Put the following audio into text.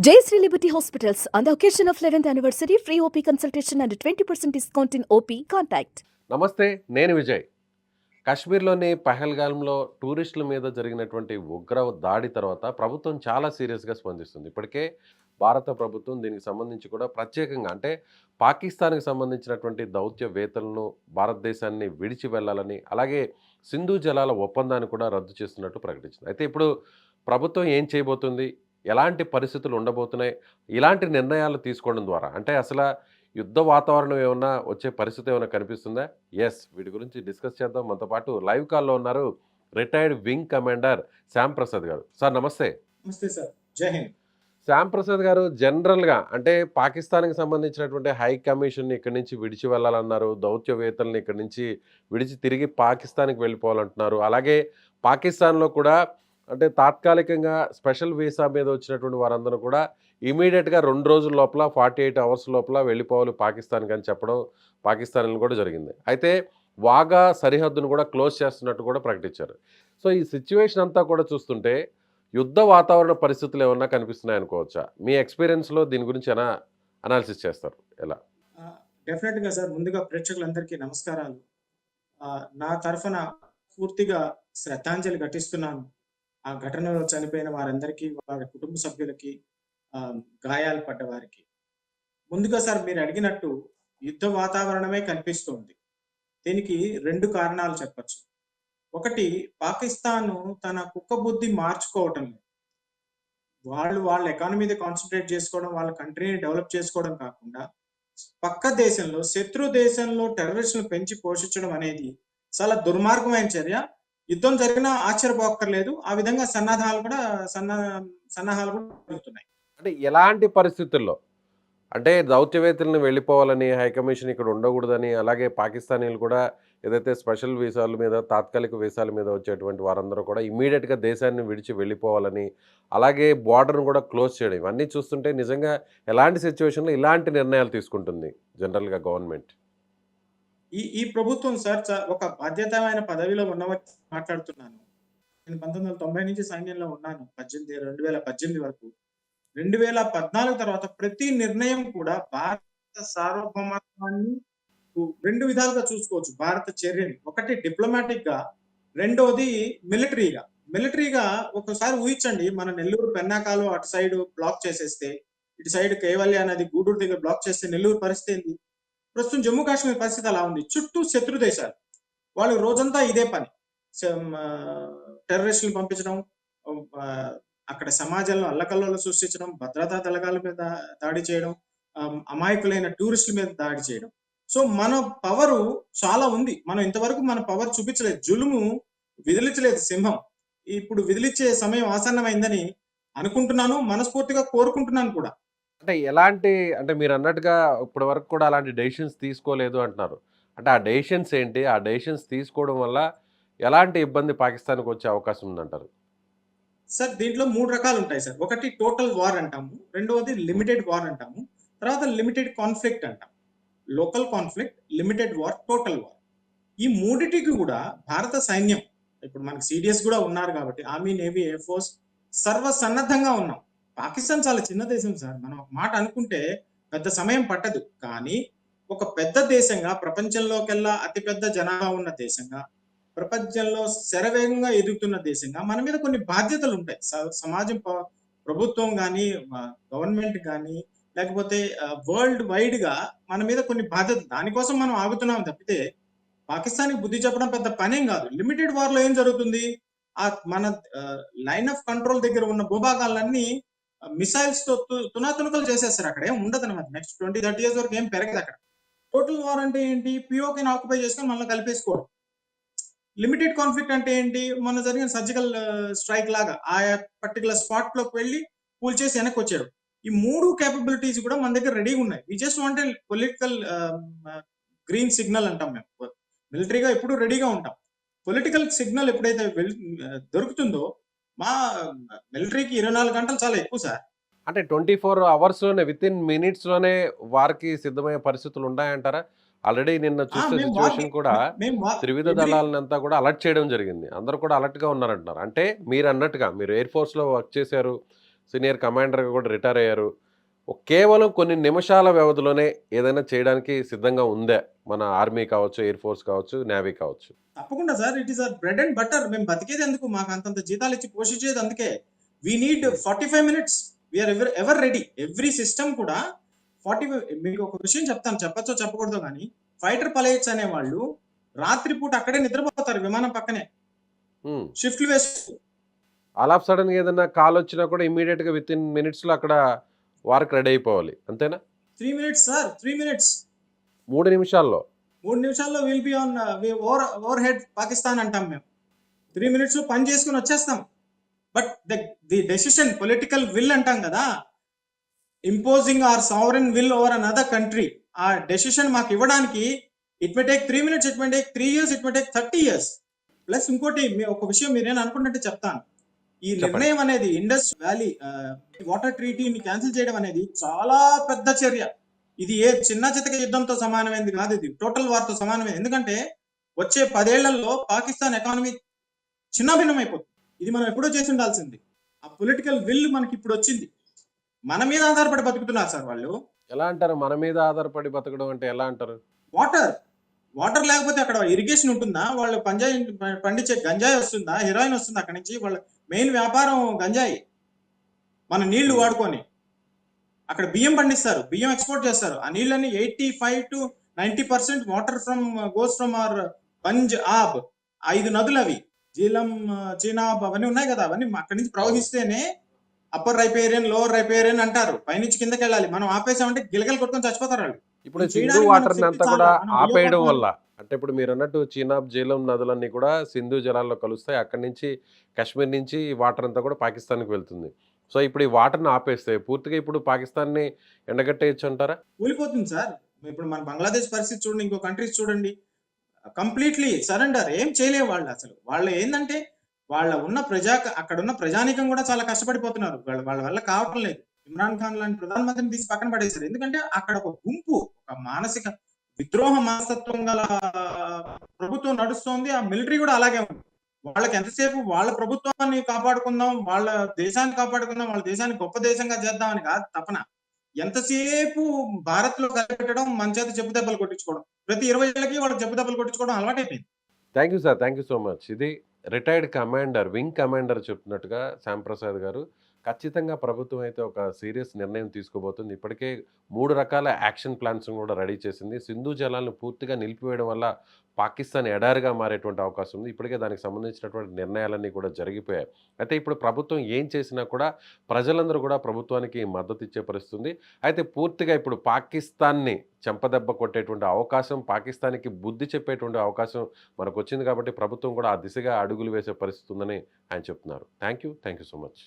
Jayashree Liberty Hospitals, on the occasion of 11th anniversary, free OP consultation and 20% discount in OP. Contact. నమస్తే, నేను విజయ్. కాశ్మీర్లోని పహల్గామ్లో టూరిస్టుల మీద జరిగినటువంటి ఉగ్ర దాడి తర్వాత ప్రభుత్వం చాలా సీరియస్గా స్పందిస్తుంది. ఇప్పటికే భారత ప్రభుత్వం దీనికి సంబంధించి కూడా ప్రత్యేకంగా అంటే పాకిస్తాన్కి సంబంధించినటువంటి దౌత్యవేత్తలను భారతదేశాన్ని విడిచి వెళ్ళాలని, అలాగే సింధు జలాల ఒప్పందాన్ని కూడా రద్దు చేస్తున్నట్టు ప్రకటించింది. అయితే ఇప్పుడు ప్రభుత్వం ఏం చేయబోతుంది, ఎలాంటి పరిస్థితులు ఉండబోతున్నాయి, ఇలాంటి నిర్ణయాలు తీసుకోవడం ద్వారా అంటే అసలు యుద్ధ వాతావరణం ఏమన్నా వచ్చే పరిస్థితి ఏమైనా కనిపిస్తుందా? ఎస్, వీటి గురించి డిస్కస్ చేద్దాం. మనతో పాటు లైవ్ కాల్లో ఉన్నారు retired wing commander Shyam Prasad గారు. సార్ నమస్తే. నమస్తే సార్, జై హింద్. శ్యామ్ ప్రసాద్ గారు, జనరల్గా అంటే పాకిస్తాన్కి సంబంధించినటువంటి హై కమిషన్ ఇక్కడి నుంచి విడిచి వెళ్ళాలన్నారు, దౌత్యవేత్తల్ని ఇక్కడి నుంచి విడిచి తిరిగి పాకిస్తాన్కి వెళ్ళిపోవాలంటున్నారు. అలాగే పాకిస్తాన్లో కూడా అంటే తాత్కాలికంగా స్పెషల్ వీసా మీద వచ్చినటువంటి వారందరూ కూడా ఇమీడియట్గా 2 రోజుల లోపల 48 అవర్స్ లోపల వెళ్ళిపోవాలి పాకిస్తాన్కి అని చెప్పడం పాకిస్తాన్లో కూడా జరిగింది. అయితే వాగా సరిహద్దును కూడా క్లోజ్ చేస్తున్నట్టు కూడా ప్రకటించారు. సో ఈ సిచ్యువేషన్ అంతా కూడా చూస్తుంటే యుద్ధ వాతావరణ పరిస్థితులు ఏమన్నా కనిపిస్తున్నాయి అనుకోవచ్చా? మీ ఎక్స్పీరియన్స్లో దీని గురించి ఎలా అనాలిసిస్ చేస్తారు? ఎలా? డెఫినెట్గా సార్, ముందుగా ప్రేక్షకులందరికీ నమస్కారాలు. నా తరఫున పూర్తిగా శ్రద్ధాంజలి ఘటిస్తున్నాను ఆ ఘటనలో చనిపోయిన వారందరికీ, వారి కుటుంబ సభ్యులకి, గాయాలు పడ్డ వారికి. ముందుగా సార్, మీరు అడిగినట్టు యుద్ధ వాతావరణమే కనిపిస్తుంది. దీనికి 2 కారణాలు చెప్పచ్చు. ఒకటి, పాకిస్తాన్ తన కుక్క బుద్ధి మార్చుకోవటం లేదు. వాళ్ళ ఎకానమీ మీద కాన్సన్ట్రేట్ చేసుకోవడం, వాళ్ళ కంట్రీని డెవలప్ చేసుకోవడం కాకుండా పక్క దేశంలో, శత్రు దేశంలో టెర్రరిస్టులను పెంచి పోషించడం అనేది చాలా దుర్మార్గమైన చర్య. యుద్ధం జరిగినా ఆశ్చర్యపోక్కర్లేదు. ఆ విధంగా సన్నాహాలు కూడా జరుగుతున్నాయి. అంటే ఎలాంటి పరిస్థితుల్లో అంటే దౌత్యవేత్తలను వెళ్ళిపోవాలని, హైకమిషన్ ఇక్కడ ఉండకూడదని, అలాగే పాకిస్తానీలు కూడా ఏదైతే స్పెషల్ వీసాల మీద, తాత్కాలిక వీసాల మీద వచ్చేటువంటి వారందరూ కూడా ఇమ్మీడియట్గా దేశాన్ని విడిచి వెళ్ళిపోవాలని, అలాగే బార్డర్ను కూడా క్లోజ్ చేయడం, ఇవన్నీ చూస్తుంటే నిజంగా ఎలాంటి సిచ్యువేషన్లో ఇలాంటి నిర్ణయాలు తీసుకుంటుంది జనరల్గా గవర్నమెంట్? ఈ ప్రభుత్వం సార్ ఒక బాధ్యతమైన పదవిలో ఉన్నవారు మాట్లాడుతున్నాను. నేను 1990 నుంచి సైన్యంలో ఉన్నాను, 2018 వరకు. 2014 తర్వాత ప్రతి నిర్ణయం కూడా భారత సార్వభౌమత్వాన్ని 2 విధాలుగా చూసుకోవచ్చు. భారత చర్యని, ఒకటి డిప్లొమాటిక్ గా, రెండోది మిలిటరీగా. మిలిటరీగా ఒకసారి ఊహించండి, మన నెల్లూరు పెన్నాకాలు అటు సైడ్ బ్లాక్ చేసేస్తే, ఇటు సైడ్ కైవల్య నది గూడూరు దగ్గర బ్లాక్ చేస్తే నెల్లూరు పరిస్థితి ఏంది? ప్రస్తుతం జమ్మూ కాశ్మీర్ పరిస్థితి అలా ఉంది. చుట్టూ శత్రు దేశాలు, వాళ్ళు రోజంతా ఇదే పని, టెర్రరిస్టులు పంపించడం, అక్కడ సమాజంలో అల్లకల్లోలు సృష్టించడం, భద్రతా దళాల మీద దాడి చేయడం, అమాయకులైన టూరిస్టుల మీద దాడి చేయడం. సో మన పవరు చాలా ఉంది. మనం ఇంతవరకు మన పవర్ చూపించలేదు, జులుము విదిలించలేదు సింహం. ఇప్పుడు విదిలించే సమయం ఆసన్నమైందని అనుకుంటున్నాను, మనస్ఫూర్తిగా కోరుకుంటున్నాను కూడా. అంటే ఎలాంటి అంటే మీరు అన్నట్టుగా ఇప్పటి వరకు కూడా అలాంటి డెసిషన్స్ తీసుకోలేదు అంటున్నారు. అంటే ఆ డెసిషన్స్ ఏంటి? ఆ డెసిషన్స్ తీసుకోవడం వల్ల ఎలాంటి ఇబ్బంది పాకిస్తాన్కి వచ్చే అవకాశం ఉందంటారు? సార్, దీంట్లో 3 రకాలు ఉంటాయి సార్. ఒకటి టోటల్ వార్ అంటాము, రెండవది లిమిటెడ్ వార్ అంటాము, తర్వాత లిమిటెడ్ కాన్ఫ్లిక్ట్ అంటాం. Local conflict, limited war, total war. ఈ మూడిటికి కూడా భారత సైన్యం, ఇప్పుడు మనకి సిడిఎస్ కూడా ఉన్నారు కాబట్టి, ఆర్మీ, నేవీ, ఎయిర్ ఫోర్స్ సర్వసన్నద్ధంగా ఉన్నాం. పాకిస్తాన్ చాలా చిన్న దేశం సార్. మనం ఒక మాట అనుకుంటే పెద్ద సమయం పట్టదు. కానీ ఒక పెద్ద దేశంగా, ప్రపంచంలోకెల్లా అతిపెద్ద జనాభా ఉన్న దేశంగా, ప్రపంచంలో శరవేగంగా ఎదుగుతున్న దేశంగా మన మీద కొన్ని బాధ్యతలు ఉంటాయి. సమాజం, ప్రభుత్వం కానీ, గవర్నమెంట్ కానీ, లేకపోతే వరల్డ్ వైడ్ గా మన మీద కొన్ని బాధ్యతలు. దానికోసం మనం ఆగుతున్నాం తప్పితే పాకిస్తాన్కి బుద్ధి చెప్పడం పెద్ద పనేం కాదు. లిమిటెడ్ వార్ లో ఏం జరుగుతుంది? మన లైన్ ఆఫ్ కంట్రోల్ దగ్గర ఉన్న భూభాగాలన్నీ మిసైల్స్ తో తునాతునకలు చేసేస్తారు. అక్కడ ఏం ఉండదు అనమాట. నెక్స్ట్ 20-30 years వరకు ఏం పెరగదు అక్కడ. టోటల్ వార్ అంటే ఏంటి? పిఓకేని ఆక్యుపై చేసుకొని మళ్ళీ కలిపేసుకోవడం. లిమిటెడ్ కాన్ఫ్లిక్ట్ అంటే ఏంటి? మొన్న జరిగిన సర్జికల్ స్ట్రైక్ లాగా ఆ పర్టికులర్ స్పాట్ లోకి వెళ్ళి కూల్ చేసి వెనక్కి వచ్చారు. ఈ 3 కేపబిలిటీస్ కూడా మన దగ్గర రెడీగా ఉన్నాయి. We just want political green signal అంటాం మేము. మిలిటరీగా ఎప్పుడు రెడీగా ఉంటాం. పొలిటికల్ సిగ్నల్ ఎప్పుడైతే దొరుకుతుందో, మా మిలిటరీకి 24 గంటలు చాలా ఎక్కువ సార్. అంటే 24 అవర్స్లోనే, వితిన్ మినిట్స్లోనే వారికి సిద్ధమయ్యే పరిస్థితులు ఉన్నాయంటారా? ఆల్రెడీ నిన్న చూసే సిచ్యువేషన్ కూడా త్రివిధ దళాలనంతా కూడా అలర్ట్ చేయడం జరిగింది. అందరూ కూడా అలర్ట్గా ఉన్నారంటున్నారు. అంటే మీరు అన్నట్టుగా మీరు ఎయిర్ ఫోర్స్లో వర్క్ చేశారు, సీనియర్ కమాండర్గా కూడా రిటైర్ అయ్యారు. కేవలం కొన్ని నిమిషాల వ్యవధిలోనే ఏదైనా చేయడానికి సిద్ధంగా ఉందా మన ఆర్మీ కావచ్చు, ఎయిర్ ఫోర్స్ కావచ్చు, నేవీ కావచ్చు? తప్పకుండా sir, it is our bread and butter. మేము బతికేది ఎందుకు, మాకు అంతంత జీతాలు ఇచ్చి పోషించేది అందుకే. We need 45 minutes, we are ever ready. Every system కూడా 45. మీకు ఒక విషయం చెప్తాను, చెప్పచ్చో చెప్పకూడదో కానీ, ఫైటర్ పైలట్స్ అనే వాళ్ళు రాత్రిపూట అక్కడే నిద్రపోతారు విమానం పక్కనే, హ్మ్. షిఫ్ట్లు వేస్తూ. ఆల్ ఆఫ్ సడన్‌గా ఏదన్నా కాల్ వచ్చినా కూడా ఇమ్మీడియేట్‌గా వితిన్ మినిట్స్‌లో అక్కడ వార్‌కి రెడీ అయిపోవాలి. అంతేనా? 3 మినిట్స్ సార్, 3 మినిట్స్. 3 నిమిషాల్లో. 3 నిమిషాల్లో will be on over head Pakistan అంటాం మేము. 3 మినిట్స్ లో పని చేసుకుని వచ్చేస్తాం. But the decision, political will అంటాం కదా, imposing or sovereign will over another country, ఆ డెసిషన్ మాకు ఇవ్వడానికి it may take 3 minutes, it may take 3 years, it may take 30 years. Plus ఇంకోటి ఒక విషయం మీరేం అనుకుంటుంటే చెప్తాను. ఈ చెప్పండి. నిర్ణయం అనేది ఇండస్ వ్యాలీ వాటర్ ట్రీటీని క్యాన్సిల్ చేయడం అనేది చాలా పెద్ద చర్య. ఇది ఏ చిన్న చితక యుద్ధంతో సమానమైనది కాదు, ఇది టోటల్ వార్ తో సమానమైనది. ఎందుకంటే వచ్చే 10 ఏళ్లలో పాకిస్తాన్ ఎకానమీ చిన్నభిన్నం అయిపోతుంది. ఇది మనం ఎప్పుడో చేసి ఉండాల్సింది. ఆ పొలిటికల్ విల్ మనకి ఇప్పుడు వచ్చింది. మన మీద ఆధారపడి బతుకుతున్నారు సార్ వాళ్ళు. ఎలా అంటారు? మన మీద ఆధారపడి బతకడం అంటే ఎలా అంటారు? వాటర్ లేకపోతే అక్కడ ఇరిగేషన్ ఉంటుందా? వాళ్ళు పండించే గంజాయి వస్తుందా? హెరాయిన్ వస్తుందా అక్కడి నుంచి? వాళ్ళ మెయిన్ వ్యాపారం గంజాయి. మన నీళ్లు వాడుకొని అక్కడ బియ్యం పండిస్తారు, బియ్యం ఎక్స్పోర్ట్ చేస్తారు. ఆ నీళ్ళని 85 to 90% water goes from our Punjab. 5 నదులు అవి, జీలం, చీనాబ్ అవన్నీ ఉన్నాయి కదా, అవన్నీ అక్కడి నుంచి ప్రవహిస్తేనే అప్పర్ రైపేరియన్, లోవర్ రైపేరియన్ అంటారు. పైనుంచి కిందకి వెళ్ళాలి. మనం ఆపేసామంటే గిలగలు కొట్టుకొని చచ్చిపోతారు వాళ్ళు. ఇప్పుడు ఇది సింధు చేయడానికి వాటర్ మనకు శక్తి అంతా చాలా. కూడా మనం ఆపేయడం అయ్యో వల్ల, అంటే ఇప్పుడు మీరు అన్నట్టు చీనాబ్, జీలం నదులన్నీ కూడా సింధు జలాల్లో కలుస్తాయి. అక్కడి నుంచి కాశ్మీర్ నుంచి ఈ వాటర్ అంతా కూడా పాకిస్తాన్కి వెళ్తుంది. సో ఇప్పుడు ఈ వాటర్ని ఆపేస్తే పూర్తిగా ఇప్పుడు పాకిస్తాన్ని ఎండగట్టేయచ్చు అంటారా? కూలిపోతుంది సార్. ఇప్పుడు మన బంగ్లాదేశ్ పరిస్థితి చూడండి, ఇంకో కంట్రీస్ చూడండి, కంప్లీట్లీ సరెండర్. ఏం చేయలేవు వాళ్ళు అసలు. వాళ్ళు ఏంటంటే వాళ్ళ ఉన్న అక్కడ ఉన్న ప్రజానీకం కూడా చాలా కష్టపడిపోతున్నారు. వాళ్ళ వల్ల కావటం లేదు. ఇమ్రాన్ ఖాన్ లాంటి ప్రధానమంత్రిని తీసి పక్కన పడేశారు. ఎందుకంటే అక్కడ ఒక గుంపు, ఒక మానసిక విద్రోహ మనస్తత్వం గల ప్రభుత్వం నడుస్తోంది. ఆ మిలిటరీ కూడా అలాగే ఉంది. వాళ్ళకి ఎంతసేపు వాళ్ళ ప్రభుత్వాన్ని కాపాడుకుందాం, వాళ్ళ దేశాన్ని కాపాడుకుందాం, వాళ్ళ దేశాన్ని గొప్ప దేశంగా చేద్దామని కాదు తపన. ఎంతసేపు భారత్ లో కనిపెట్టడం, మన చేత చెప్పు దెబ్బలు కొట్టించుకోవడం. ప్రతి 20 ఏళ్ళకి వాళ్ళకి చెప్పు దెబ్బలు కొట్టించుకోవడం అలవాటైపోయింది. Thank you sir. Thank you so much. ఇది రిటైర్డ్ కమాండర్, వింగ్ కమాండర్ చెప్తున్నట్టుగా శ్యాంప్రసాద్ గారు. ఖచ్చితంగా ప్రభుత్వం అయితే ఒక సీరియస్ నిర్ణయం తీసుకోబోతుంది. ఇప్పటికే 3 రకాల యాక్షన్ ప్లాన్స్ కూడా రెడీ చేసింది. సింధు జలాలను పూర్తిగా నిలిపివేయడం వల్ల పాకిస్తాన్ ఎడారిగా మారేటువంటి అవకాశం ఉంది. ఇప్పటికే దానికి సంబంధించినటువంటి నిర్ణయాలన్నీ కూడా జరిగిపోయాయి. అయితే ఇప్పుడు ప్రభుత్వం ఏం చేసినా కూడా ప్రజలందరూ కూడా ప్రభుత్వానికి మద్దతు ఇచ్చే పరిస్థితి ఉంది. అయితే పూర్తిగా ఇప్పుడు పాకిస్తాన్ని చెంపదెబ్బ కొట్టేటువంటి అవకాశం, పాకిస్తాన్‌కి బుద్ధి చెప్పేటువంటి అవకాశం మనకొచ్చింది కాబట్టి ప్రభుత్వం కూడా ఆ దిశగా అడుగులు వేసే పరిస్థితి ఉందని ఆయన చెప్తున్నారు. Thank you so much.